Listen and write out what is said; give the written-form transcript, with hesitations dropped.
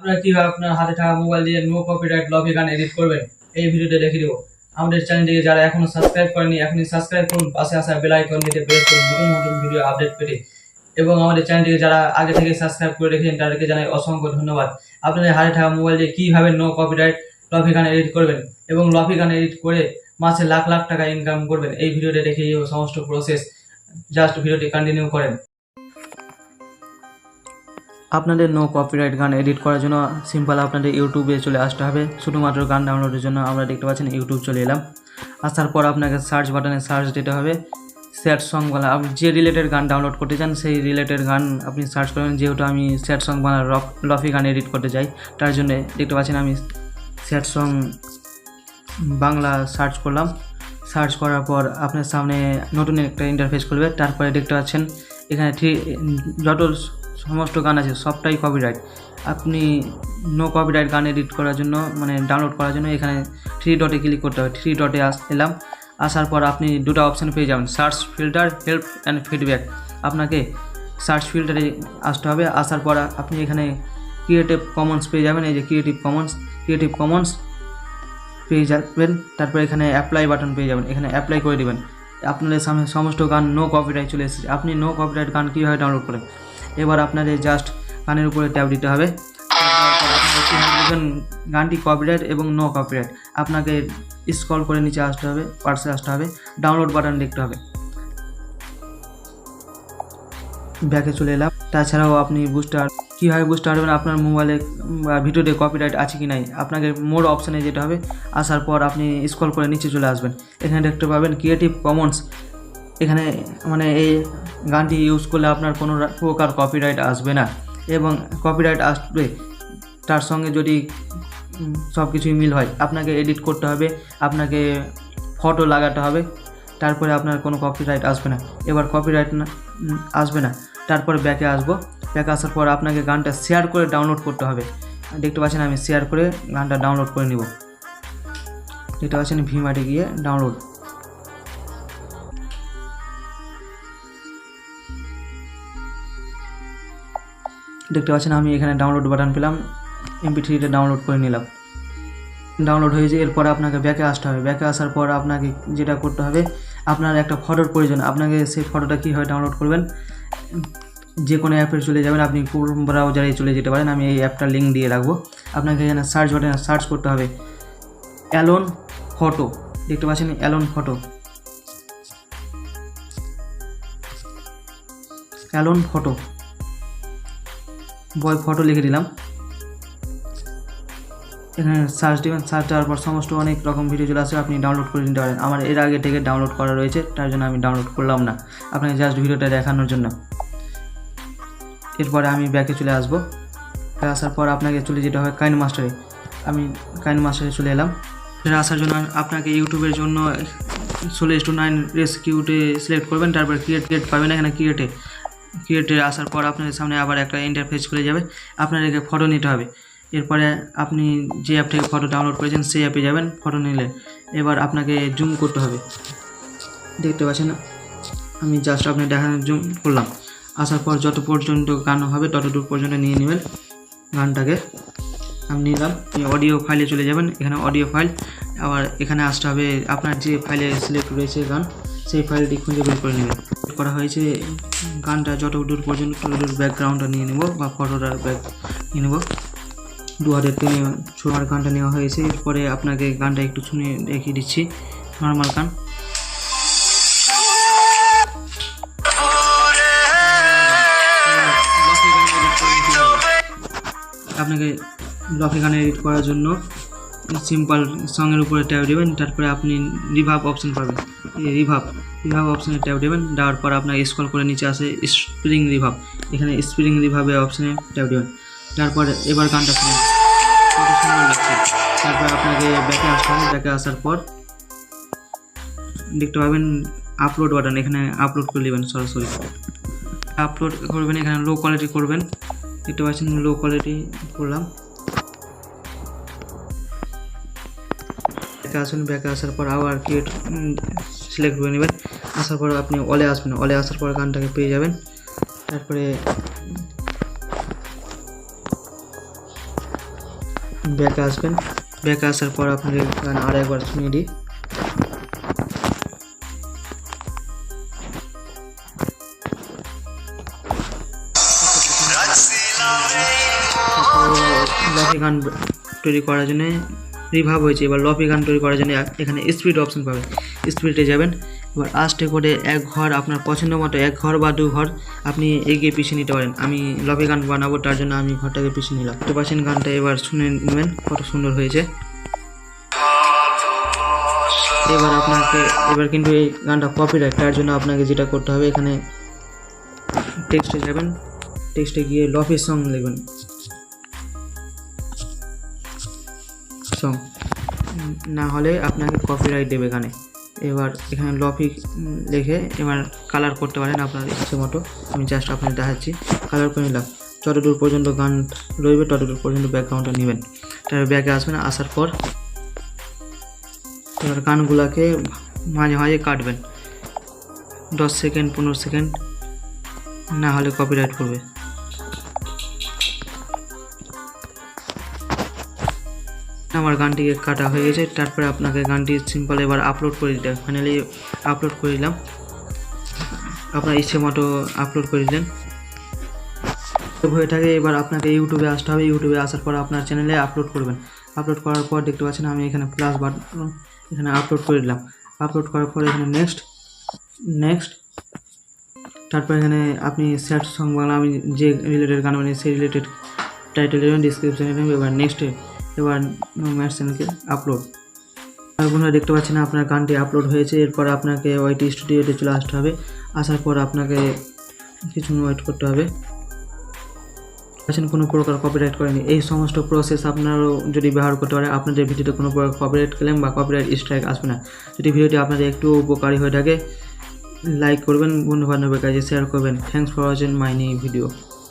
আপনারা কিভাবে আপনার হাতে থাকা মোবাইল দিয়ে নো কপিরাইট লফি গান এডিট করবেন এই ভিডিওতে দেখিয়ে দেবো। আমাদের চ্যানেলটিকে যারা এখনো সাবস্ক্রাইব করেনি এখনই সাবস্ক্রাইব করুন, পাশে আসা বেল আইকনটিতে প্রেস করুন নতুন নতুন ভিডিও আপডেট পেতে। এবং আমাদের চ্যানেলটিকে যারা আগে থেকে সাবস্ক্রাইব করে রেখেছেন তাদেরকে জানাই অসংখ্য ধন্যবাদ। আপনাদের হাতে থাকা মোবাইল দিয়ে কিভাবে নো কপিরাইট লফি গান এডিট করবেন এবং লফি গান এডিট করে মাসে লাখ লাখ টাকা ইনকাম করবেন এই ভিডিওতে দেখিয়ে দেবো সমস্ত প্রসেস। জাস্ট ভিডিওটি কন্টিনিউ করেন। আপনাদের নো কপিরাইট গান এডিট করার জন্য সিম্পল আপনাদের ইউটিউবে চলে আসতে হবে। শুধুমাত্র গান ডাউনলোডের জন্য আমরা দেখতে পাচ্ছেন ইউটিউব চলে এলাম। আসার পর আপনাকে সার্চ বাটনে সার্চ দিতে হবে স্যাড সং বলা। আপনি যে রিলেটেড গান ডাউনলোড করতে চান সেই রিলেটেড গান আপনি সার্চ করবেন। যেহেতু আমি স্যাড সং বানা লফি গান এডিট করতে চাই তার জন্য দেখতে পাচ্ছেন আমি স্যাড সং বাংলা সার্চ করলাম। সার্চ করার পর আপনার সামনে নতুন একটা ইন্টারফেস খুলবে। তারপরে দেখতে পাচ্ছেন এখানে যত সমস্ত গান আছে সবটাই কপিরাইট। আপনি নো কপিরাইট গান এডিট করার জন্য মানে ডাউনলোড করার জন্য এখানে 3 ডটে ক্লিক করতে হবে। 3 ডটে এলাম। আসার পর আপনি দুটো অপশান পেয়ে যাবেন, search filter, help and feedback. আপনাকে সার্চ ফিল্টারে আসতে হবে। আসার পর আপনি এখানে ক্রিয়েটিভ কমন্স পেয়ে যাবেন। এই যে ক্রিয়েটিভ কমন্স পেয়ে যাবেন। তারপর এখানে অ্যাপ্লাই বাটন পেয়ে যাবেন, এখানে অ্যাপ্লাই করে দেবেন। আপনাদের সামনে সমস্ত গান নো কপিরাইট চলে এসেছে। আপনি নো কপিরাইট গান কীভাবে ডাউনলোড করেন এবার আপনাদের জাস্ট গানের উপরে ট্যাপ দিতে হবে। গানটি কপিরাইট এবং নো কপিরাইট আপনাকে স্ক্রল করে নিচে আসতে হবে, পাশে আসতে হবে, ডাউনলোড বাটন দেখতে হবে। ব্যাকে চলে এলাম। তাছাড়াও আপনি বুস্টার কীভাবে বুস্টার করবেন আপনার মোবাইলে বা ভিডিওতে কপিরাইট আছে কি নাই আপনাকে মোর অপশানে যেতে হবে। আসার পর আপনি স্ক্রল করে নিচে চলে আসবেন। এখানে দেখতে পাবেন ক্রিয়েটিভ কমন্স। এখানে মানে এই গানটি ইউজ করলে আপনার কোনো প্রকার কপিরাইট আসবে না এবং কপিরাইট আসবে তার সঙ্গে যদি সব কিছুই মিল হয় আপনাকে এডিট করতে হবে, আপনাকে ফটো লাগাতে হবে, তারপরে আপনার কোনো কপিরাইট আসবে না। এবার কপিরাইট আসবে না তারপরে ব্যাকে আসবো। ব্যাকে আসার পর আপনাকে গানটা শেয়ার করে ডাউনলোড করতে হবে। দেখতে পাচ্ছেন আমি শেয়ার করে গানটা ডাউনলোড করে নিব। দেখতে পাচ্ছেন ভিমার্টে গিয়ে ডাউনলোড। দেখতে পাচ্ছেন আমি এখানে ডাউনলোড বাটন পেলাম, MP3তে ডাউনলোড করে নিলাম। ডাউনলোড হয়েছে। এরপর আপনাকে ব্যাকে আসতে হবে। ব্যাকে আসার পর আপনাকে যেটা করতে হবে আপনার একটা ফটোর প্রয়োজন। আপনাকে সেই ফটোটা কীভাবে ডাউনলোড করবেন যে কোনো অ্যাপে চলে যাবেন, আপনি ক্রোম ব্রাউজারে চলে যেতে পারেন। আমি এই অ্যাপটার লিঙ্ক দিয়ে রাখবো। আপনাকে এখানে সার্চ বাটনে সার্চ করতে হবে অ্যালোন ফটো। দেখতে পাচ্ছেন অ্যালোন ফটো বয় ফটো লিখে দিলাম। এখানে সার্চ দেবেন। সার্চ দেওয়ার পর সমস্ত অনেক রকম ভিডিও চলে আসে, আপনি ডাউনলোড করে নিতে পারেন। আমার এর আগে থেকে ডাউনলোড করা রয়েছে তার জন্য আমি ডাউনলোড করলাম না, আপনাকে জাস্ট ভিডিওটা দেখানোর জন্য। এরপরে আমি ব্যাকে চলে আসবো। আসার পর আপনাকে চলে যেতে হবে কাইন মাস্টারে। আমি কাইন মাস্টারে চলে এলাম। এটা আসার জন্য আপনাকে ইউটিউবের জন্য 16:9 রেস্কিউতে সিলেক্ট করবেন। তারপর ক্রিয়েট পাবেন। এখানে ক্রিয়েটে আসার পর আপনাদের সামনে আবার একটা ইন্টারফেস খুলে যাবে। আপনাদেরকে ফটো নিতে হবে। এরপরে আপনি যে অ্যাপ থেকে ফটো ডাউনলোড করেছেন সেই অ্যাপে যাবেন, ফটো নিলেন। এবার আপনাকে জুম করতে হবে। দেখতে পাচ্ছেন আমি জাস্ট আপনি দেখানোর জুম করলাম। আসার পর যত পর্যন্ত গান হবে তত দূর পর্যন্ত নিয়ে নেবেন গানটাকে। আমি নিলাম। অডিও ফাইলে চলে যাবেন। এখানে অডিও ফাইল, আবার এখানে আসতে হবে আপনার যে ফাইলে সিলেক্ট রয়েছে গান সেই ফাইলটি খুঁজে বের করে নেবেন। করা হয়েছে গানটা যত দূর পর্যন্ত তত দূর ব্যাকগ্রাউন্ডটা নিয়ে নেব বা ফটোটার ব্যাক নিয়ে নেব। 2 হাতের টেনে ছোটার গানটা নেওয়া হয়েছে। এরপরে আপনাকে গানটা একটু শুনে দেখিয়ে দিচ্ছি। নর্মাল গান। আপনাকে লফি গান এডিট করার জন্য সিম্পল সঙের উপরে ট্যাপ দেবেন। তারপরে আপনি রিভার্ব অপশান পাবেন। রিভার্ব অপশানে ট্যাপ দেবেন। দেওয়ার পর আপনাকে স্ক্রল করে নিচে আসে স্প্রিং রিভার্ব। এখানে স্প্রিং রিভার্বের অপশানে ট্যাপ দেবেন। তারপর এবার গানটা শুনুন, কত সুন্দর লাগছে। তারপর আপনাকে ব্যাকে আসতে হবে। ব্যাকে আসার পর দেখতে পাবেন আপলোড বাটন। এখানে আপলোড করে নেবেন, সরাসরি আপলোড করবেন। এখানে লো কোয়ালিটি করবেন। দেখতে পাচ্ছেন লো কোয়ালিটি করলাম। ব্যাকে আসুন। ব্যাকে আসার পর আবার ক্রিয়েট সিলেক্ট করে নেবেন। আসার পর আপনি অলে আসবেন। অলে আসার পর গানটাকে পেয়ে যাবেন। তারপরে ব্যাকে আসবেন। ব্যাকে আসার পর আপনাদের গান আর একবার শুনিয়ে দিই। লফি গান তৈরি করার জন্য রিভার্ব হয়েছে। এবার লফি গান তৈরি করার জন্য এখানে স্পিড অপশন পাবে, স্পিডে যাবেন। এবার আস্তে করে এক ঘর আপনার পছন্দ মতো, এক ঘর বা দু ঘর আপনি এগিয়ে পিছিয়ে নিতে পারেন। আমি লফি গান বানাবো, তার জন্য আমি ঘরটাকে পিছিয়ে নিলাম। 100% গানটা এবার শুনে নেবেন কত সুন্দর হয়েছে। এবার কিন্তু এই গানটা কপিরাইট, তার জন্য আপনাকে যেটা করতে হবে, এখানে টেক্সটে যাবেন, টেক্সটে গিয়ে লফি সং লিখবেন, সং, না হলে আপনাকে কপিরাইট দেবে গানে। এবার এখানে লফি লিখে এবার কালার করতে পারেন আপনার ইচ্ছে মতো। আমি জাস্ট আপনাকে দেখাচ্ছি, কালার করে নিলাম। যতদূর পর্যন্ত গান রইবে ততদূর পর্যন্ত ব্যাকগ্রাউন্ডটা নেবেন। তারপর ব্যাকে আসবেন, আসার পর এবার গানগুলোকে মাঝে মাঝে কাটবেন, 10 সেকেন্ড 15 সেকেন্ড, না হলে কপিরাইট করবে। আমার গানটিকে কাটা হয়ে গেছে। তারপরে আপনাকে গানটি সিম্পল এবার আপলোড করে দিতে হবে। ফাইনালি আপলোড করে দিলাম, আপনার ইচ্ছে মতো আপলোড করে দিলেন। হয়ে থাকে এবার আপনাকে ইউটিউবে আসতে হবে। ইউটিউবে আসার পর আপনার চ্যানেলে আপলোড করবেন। আপলোড করার পর দেখতে পাচ্ছেন আমি এখানে প্লাস বাটন, এখানে আপলোড করে দিলাম। আপলোড করার পর এখানে নেক্সট, তারপর এখানে আপনি স্যাড সং বাংলা, আমি যে রিলেটেড গান বানিয়ে সেই রিলেটেড টাইটেল দেবেন, ডিসক্রিপশানে দেবেন। এবার নেক্সটে এবার ম্যাট চ্যানেলকে আপলোড। আর বন্ধুরা দেখতে পাচ্ছেন আপনার গানটি আপলোড হয়েছে। এরপর আপনাকে ওয়াইটি স্টুডিওতে চলে আসতে হবে। আসার পর আপনাকে কিছু ওয়েট করতে হবে। কোনো প্রকার কপিরাইট করেনি। এই সমস্ত প্রসেস আপনারাও যদি ব্যবহার করতে পারে, আপনাদের ভিডিওতে কোনো প্রকার কপিরাইট ক্লেম বা কপিরাইট স্ট্রাইক আসবে না। যদি ভিডিওটি আপনাদের একটু উপকারী হয়ে থাকে, লাইক করবেন, বন্ধু বান্ধবের কাছে শেয়ার করবেন। Thanks for watching my new video.